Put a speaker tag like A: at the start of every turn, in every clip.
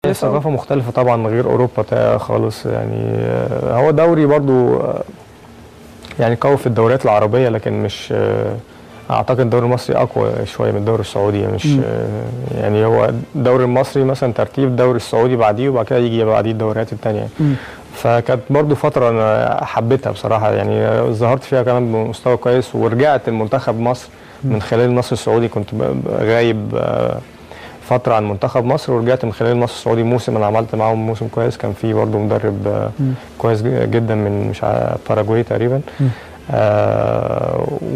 A: مختلفه.
B: الثقافه مختلفه طبعا غير اوروبا خالص يعني. هو دوري برضو يعني قوي في الدوريات العربيه، لكن مش اعتقد الدوري المصري اقوى شويه من الدوري السعودي. مش يعني هو الدوري المصري مثلا ترتيب الدوري السعودي بعديه، وبعد كده يجي بعديه الدوريات الثانيه. فكانت برضو فتره انا حبيتها بصراحه يعني، ظهرت فيها كمان بمستوى كويس، ورجعت المنتخب مصر من خلال النصر السعودي. كنت غايب فتره عن منتخب مصر، ورجعت من خلال النصر السعودي موسم انا عملت معاهم موسم كويس. كان في برضو مدرب كويس جدا من مش باراجواي تقريبا.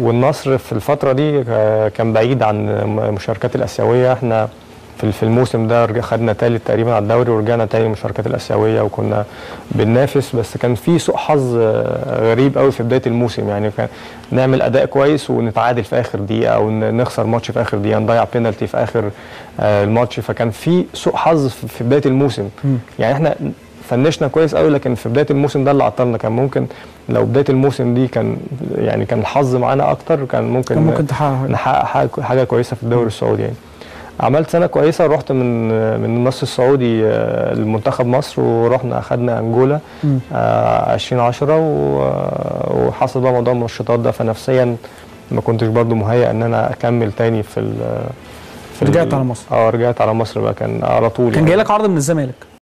B: والنصر في الفترة دي كان بعيد عن المشاركات الآسيوية. احنا في الموسم ده خدنا ثالث تقريبا على الدوري، ورجعنا تاني المشاركات الآسيوية، وكنا بننافس. بس كان في سوء حظ غريب قوي في بداية الموسم يعني. كان نعمل أداء كويس ونتعادل في آخر دقيقة، أو نخسر ماتش في آخر دقيقة، نضيع بينالتي في آخر الماتش. فكان في سوء حظ في بداية الموسم. يعني احنا فنشنا كويس قوي، لكن في بدايه الموسم ده اللي عطلنا. كان ممكن لو بدايه الموسم دي كان الحظ معانا اكتر، كان ممكن نحقق حاجه كويسه في الدوري السعودي يعني. عملت سنه كويسه، رحت من النصر السعودي لمنتخب مصر، ورحنا اخذنا انجولا 2010. وحصل بقى موضوع المنشطات ده، فنفسيا ما كنتش برضو مهيئ ان انا اكمل تاني في
A: رجعت على مصر.
B: رجعت على مصر بقى، كان على طول
A: كان جاي لك عرض من الزمالك؟